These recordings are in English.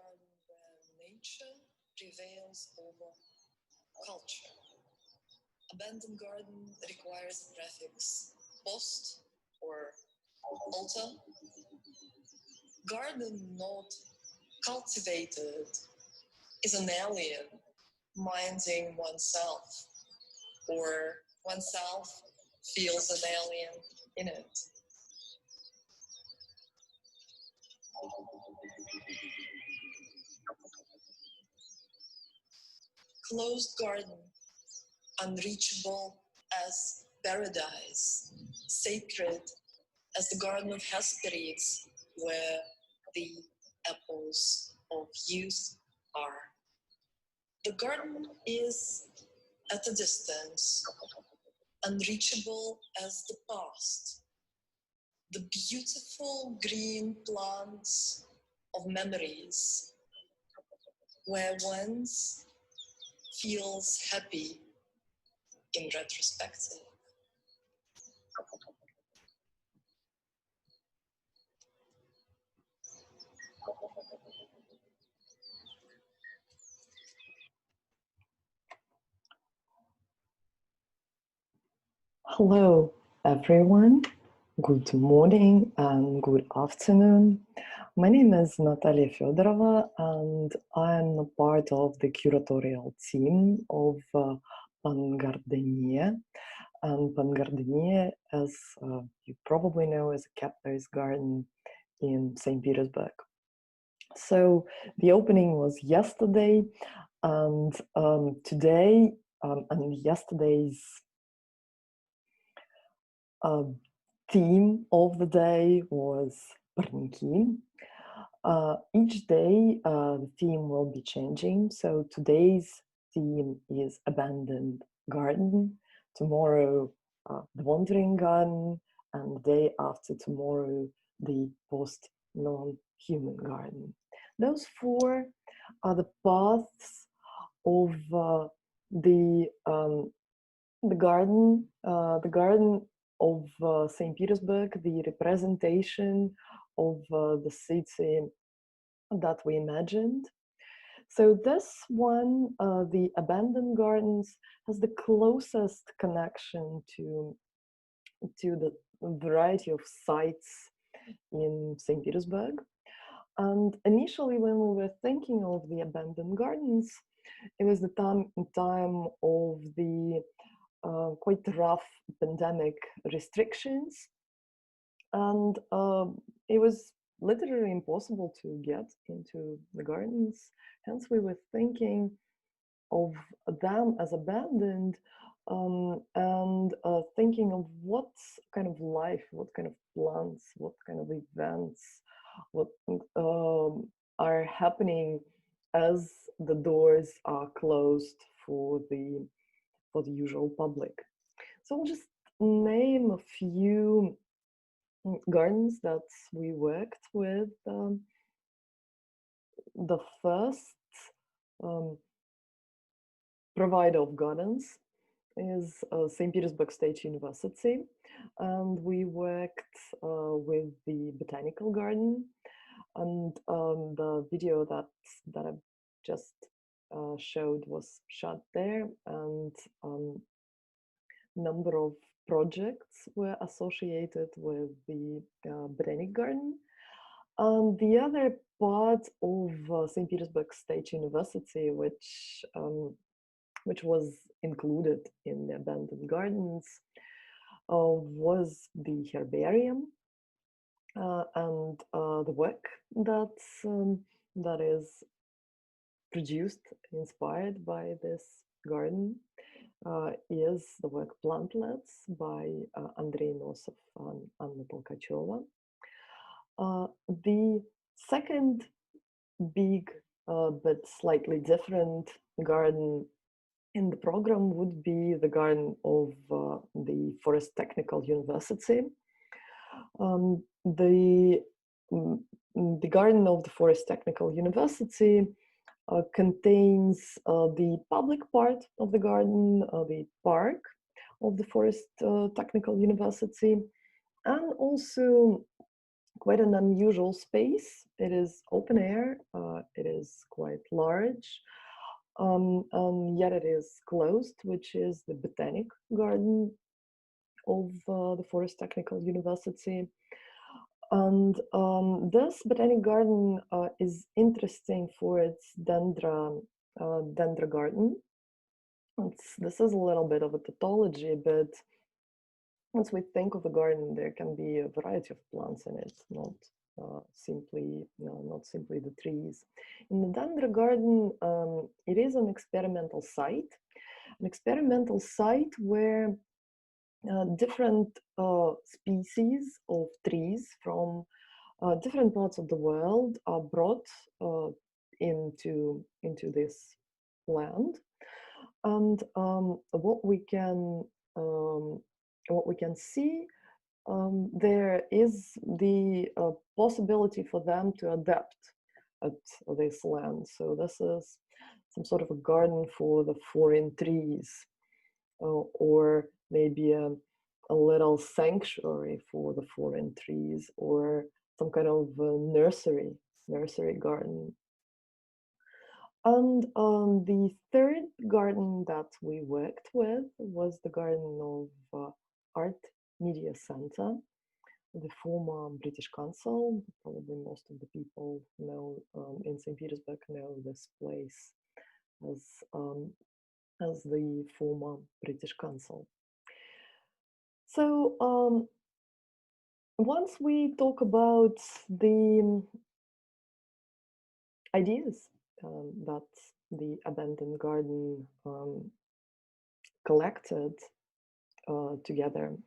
garden where nature prevails over culture. Abandoned garden requires a prefix post or alter. Garden not cultivated is an alien minding oneself, or oneself feels an alien in it. Closed garden, unreachable as paradise, sacred as the garden of Hesperides, where the apples of youth are. The garden is at a distance, unreachable as the past. The beautiful green plants of memories, where once feels happy in retrospective. Hello, everyone. Good morning and good afternoon. My name is Natalia Fedorova, and I'm a part of the curatorial team of Pangardenie. And Pangardenie, as you probably know, is a cat-based garden in St. Petersburg. So the opening was yesterday, and today and yesterday's theme of the day was Parniki. Each day the theme will be changing. So today's theme is abandoned garden, tomorrow the wandering garden, and the day after tomorrow the post non-human garden. Those four are the paths of the garden of St. Petersburg, the representation of the city that we imagined. So this one, the abandoned gardens, has the closest connection to the variety of sites in St. Petersburg. And initially, when we were thinking of the abandoned gardens, it was the time of the quite rough pandemic restrictions, and it was literally impossible to get into the gardens. Hence, we were thinking of them as abandoned, and thinking of what kind of life, what kind of plants, what kind of events, what are happening as the doors are closed for the usual public. So I'll just name a few gardens that we worked with. The first provider of gardens is St. Petersburg State University, and we worked with the botanical garden, and the video that I just showed was shot there, and number of projects were associated with the botanic garden. The other part of St. Petersburg State University, which was included in the abandoned gardens, was the herbarium, and the work that is produced, inspired by this garden, is the work Plantlets by Andrei Nosov and Anna Tolkacheva. The second big but slightly different garden in the program would be the garden of the Forest Technical University. The garden of the Forest Technical University contains the public part of the garden, the park of the Forest Technical University, and also quite an unusual space. It is open air, it is quite large, yet it is closed, which is the Botanic Garden of the Forest Technical University. And this botanic garden is interesting for its dendra garden. This is a little bit of a tautology, but once we think of a garden, there can be a variety of plants in it, not simply the trees. In the dendra garden, it is an experimental site where different species of trees from different parts of the world are brought into this land, and what we can see there is the possibility for them to adapt at this land. So this is some sort of a garden for the foreign trees, or maybe a little sanctuary for the foreign trees, or some kind of nursery garden. And the third garden that we worked with was the garden of Art Media Center, the former British Council. Probably most of the people know in St. Petersburg know this place as the former British Council. So once we talk about the ideas that the abandoned garden collected together,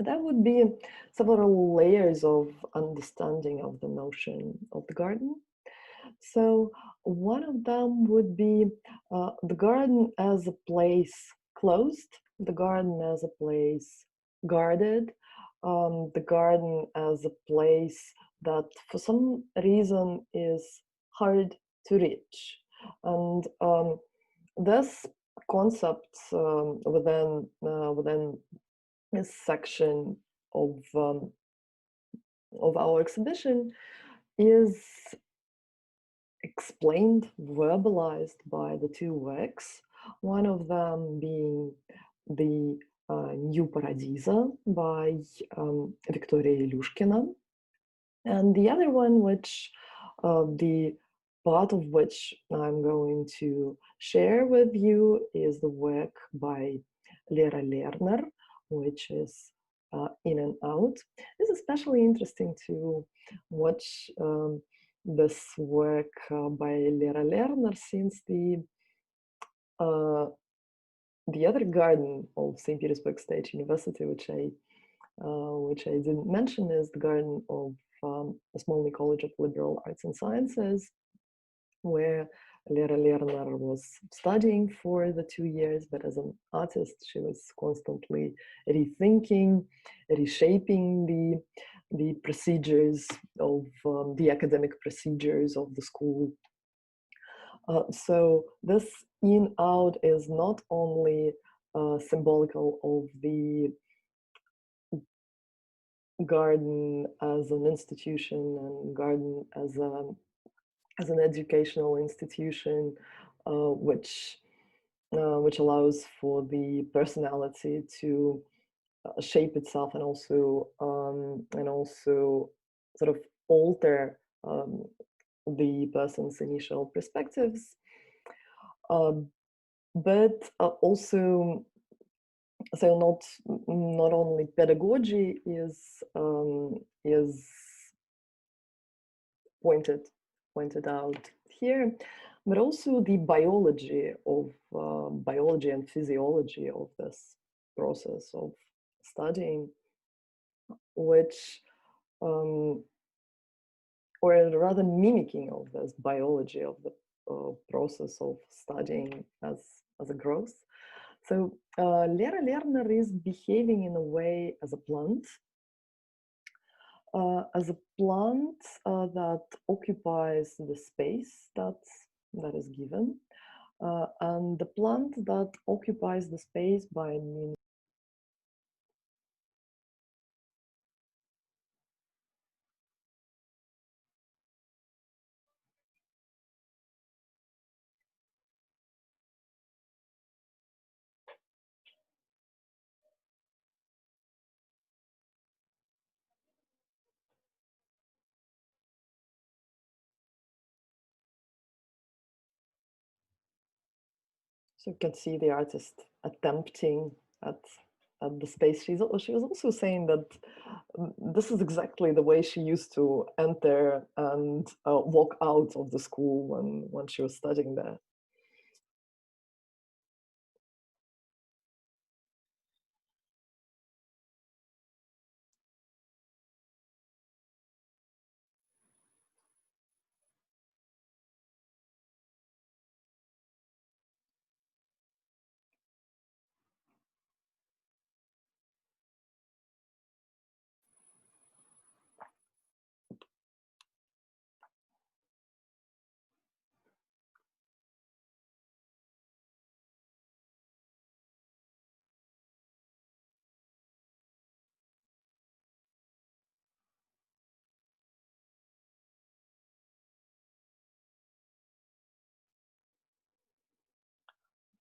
there would be several layers of understanding of the notion of the garden. So one of them would be the garden as a place closed, the garden as a place guarded, the garden as a place that for some reason is hard to reach. And this concept within this section of our exhibition is explained, verbalized by the two works. One of them being the New Paradisa by Victoria Ilyushkina, and the other one, which the part of which I'm going to share with you, is the work by Lera Lerner, which is In and Out. It's especially interesting to watch this work by Lera Lerner, since the other garden of St. Petersburg State University, which I didn't mention, is the garden of Smolny College of Liberal Arts and Sciences, where Lera Lerner was studying for the 2 years, but as an artist, she was constantly rethinking, reshaping the procedures of the academic procedures of the school. So this in-out is not only symbolical of the garden as an institution and garden as an educational institution, which allows for the personality to shape itself and also sort of alter the person's initial perspectives, but also, so not only pedagogy is pointed out here, but also the biology and physiology of this process of studying, which or rather mimicking of this biology of the process of studying as a growth. So Lera Lerner is behaving in a way as a plant that occupies the space that is given, and the plant that occupies the space by means So you can see the artist attempting at the space. She was also saying that this is exactly the way she used to enter and walk out of the school when she was studying there.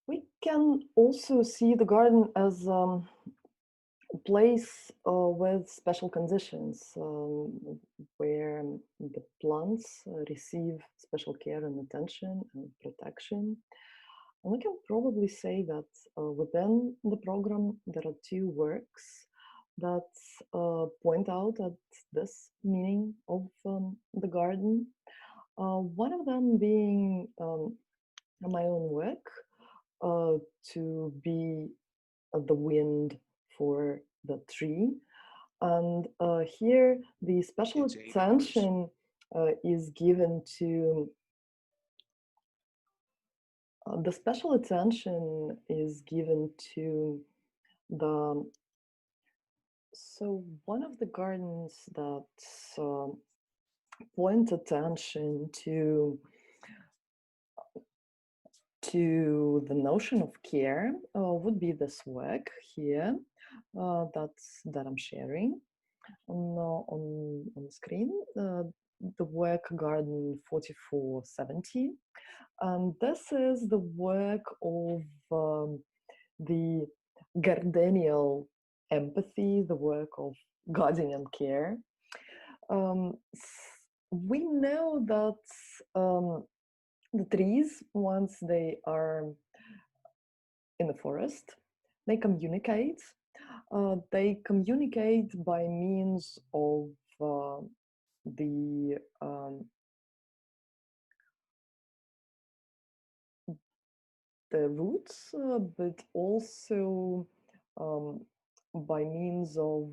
We can also see the garden as a place with special conditions where the plants receive special care and attention and protection. And we can probably say that within the program, there are two works that point out at this meaning of the garden. One of them being my own work, to be the wind for the tree. And here the special attention is given to the special attention is given to the so one of the gardens that point attention to the notion of care would be this work here that I'm sharing on the screen, the work Garden 4470. And this is the work of the Gardenial empathy, the work of Gardenian care. We know that the trees, once they are in the forest, they communicate. They communicate by means of the roots, but also by means of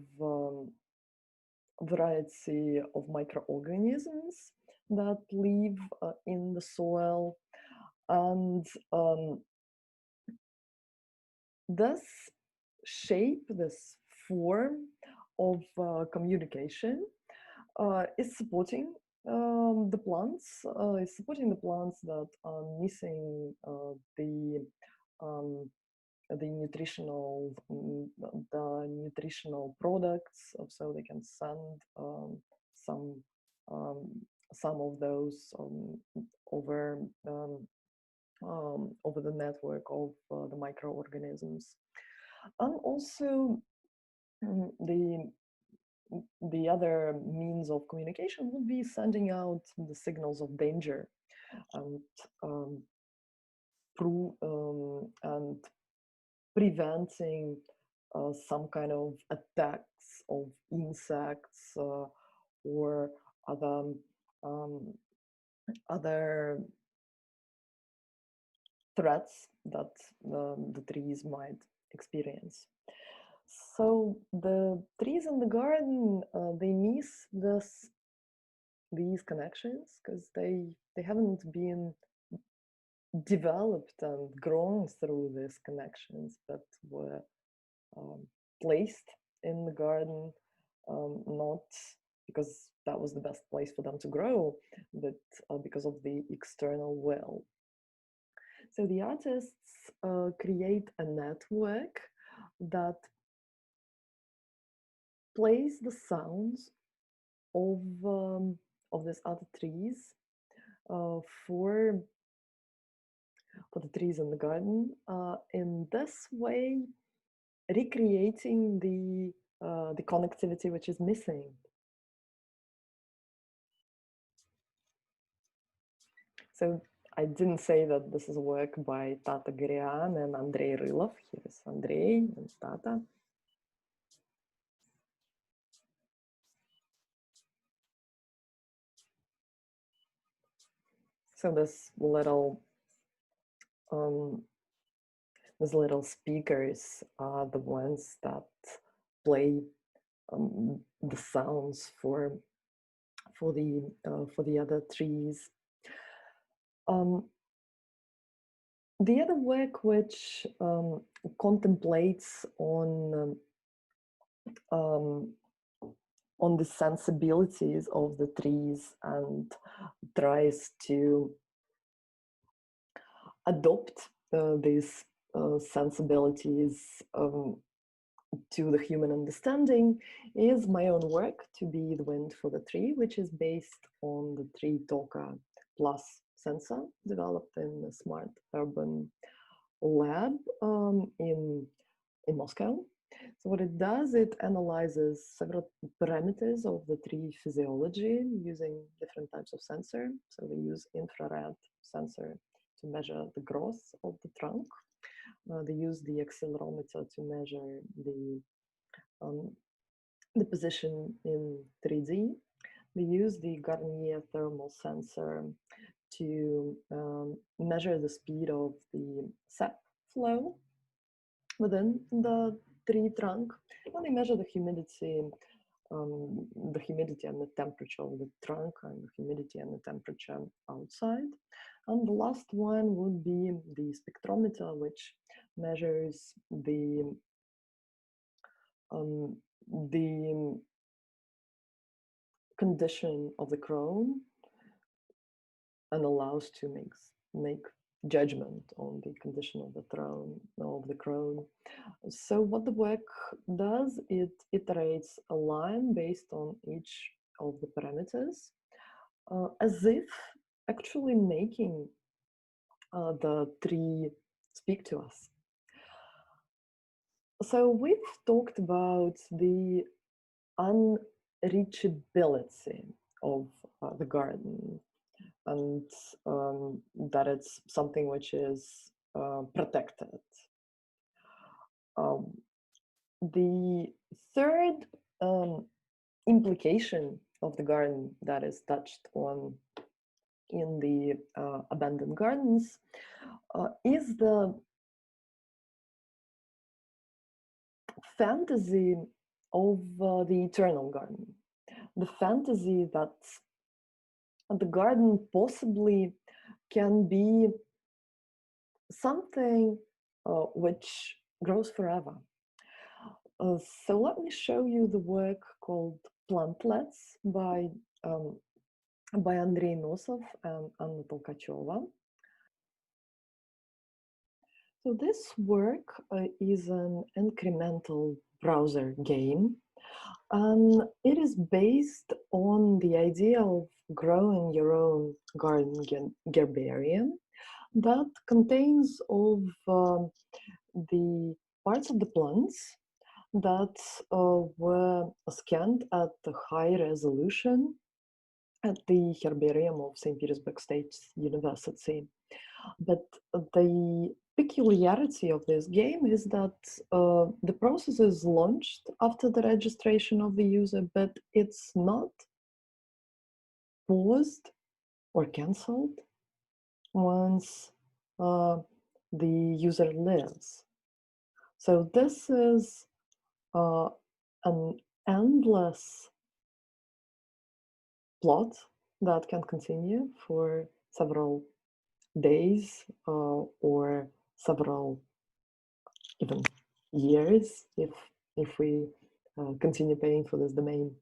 variety of microorganisms that live in the soil. And this shape, this form of communication is supporting the plants, is supporting the plants that are missing the nutritional products, so they can send some some of those over over the network of the microorganisms. And also the other means of communication would be sending out the signals of danger and and preventing some kind of attacks of insects or other threats that the trees might experience. So the trees in the garden, they miss these connections because they haven't been developed and grown through these connections, but were placed in the garden, not because that was the best place for them to grow, but because of the external will. So the artists create a network that plays the sounds of these other trees for the trees in the garden. In this way, recreating the connectivity which is missing. So I didn't say that this is work by Tata Girian and Andrei Rylov. Here is Andrei and Tata. So these little speakers are the ones that play the sounds for the other trees. The other work which contemplates on the sensibilities of the trees and tries to adopt these sensibilities to the human understanding is my own work, To Be the Wind for the Tree, which is based on the Tree Talker Plus sensor developed in a smart urban lab in Moscow. So what it does, it analyzes several parameters of the tree physiology using different types of sensor. So they use infrared sensor to measure the growth of the trunk. They use the accelerometer to measure the position in 3D. They use the Garnier thermal sensor to measure the speed of the sap flow within the tree trunk, and they measure the humidity and the temperature of the trunk, and the humidity and the temperature outside. And the last one would be the spectrometer, which measures the condition of the crown and allows to make judgment on the condition of the crown. So what the work does, it iterates a line based on each of the parameters, as if actually making the tree speak to us. So we've talked about the unreachability of the garden, and that it's something which is protected. The third implication of the garden that is touched on in the abandoned gardens is the fantasy of the eternal garden. The fantasy that the garden possibly can be something which grows forever. So let me show you the work called Plantlets by Andrei Nosov and Anna Tolkacheva. So this work is an incremental browser game, and it is based on the idea of growing your own garden herbarium that contains of the parts of the plants that were scanned at a high resolution at the herbarium of St. Petersburg State University. But the peculiarity of this game is that the process is launched after the registration of the user, but it's not paused or cancelled once the user lives. So this is an endless plot that can continue for several days or several even years if we continue paying for this domain.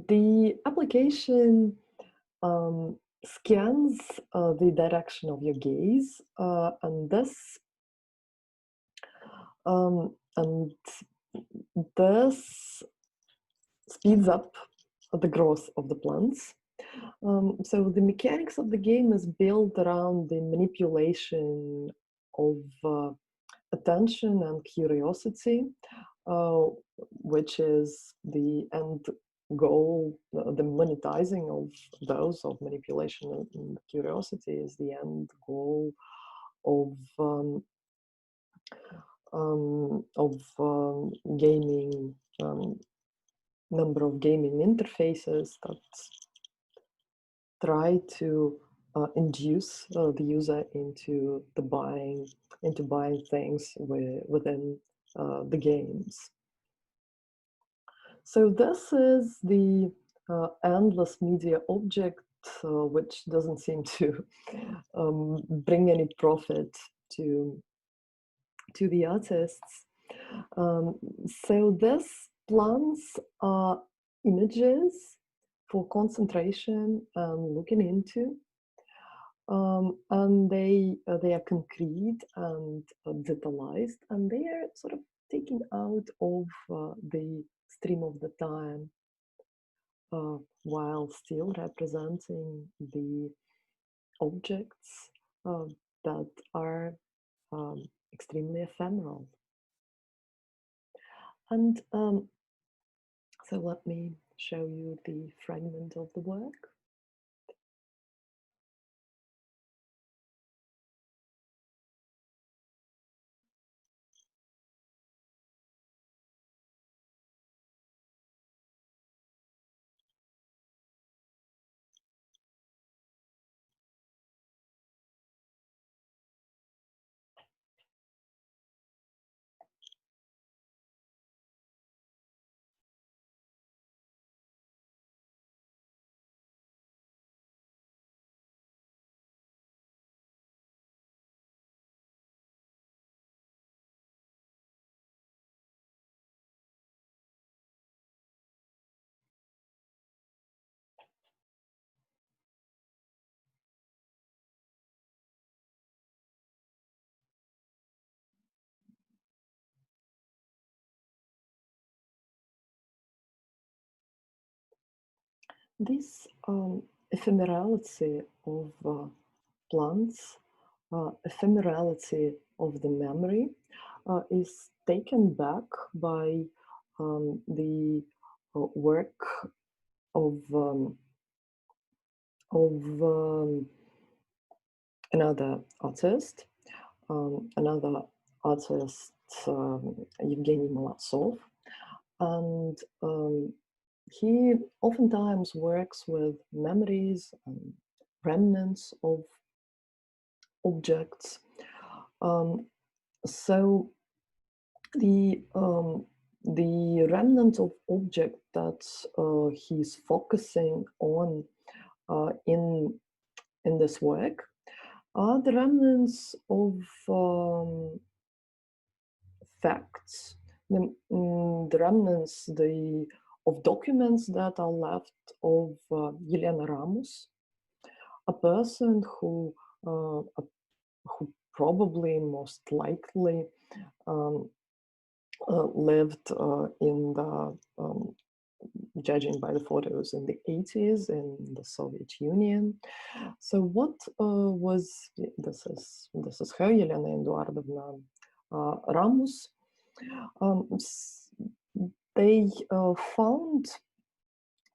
The application scans the direction of your gaze, and this speeds up the growth of the plants. So the mechanics of the game is built around the manipulation of attention and curiosity, which is the end goal, the monetizing of those, of manipulation and curiosity, is the end goal of gaming, number of gaming interfaces that try to induce the user into buying things within the games. So this is the endless media object, which doesn't seem to bring any profit to the artists. So this plants images for concentration and looking into, and they are concrete and detailized, and they are sort of taken out of the stream of the time, while still representing the objects that are extremely ephemeral. And so let me show you the fragment of the work. This ephemerality of plants, ephemerality of the memory, is taken back by the work of another artist, Evgeny Molatsov, and he oftentimes works with memories and remnants of objects. So the remnant of object that he's focusing on in this work are the remnants of facts, the remnants of documents that are left of Yelena Ramos, a person who probably most likely lived in the, judging by the photos, in the 80s in the Soviet Union. So what was, this is her, Yelena Eduardovna Ramos. They found,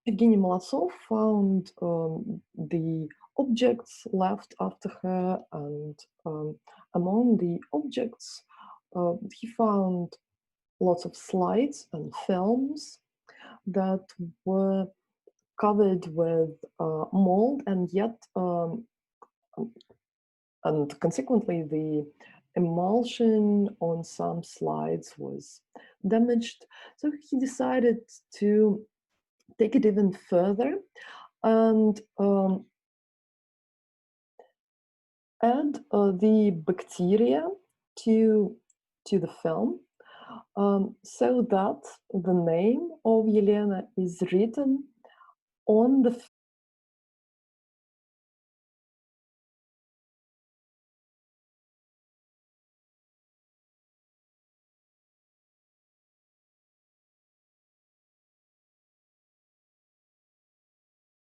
Evgeny Molatsov found the objects left after her, and among the objects he found lots of slides and films that were covered with mold, and yet and consequently the emulsion on some slides was damaged. So he decided to take it even further and add the bacteria to the film, so that the name of Yelena is written on the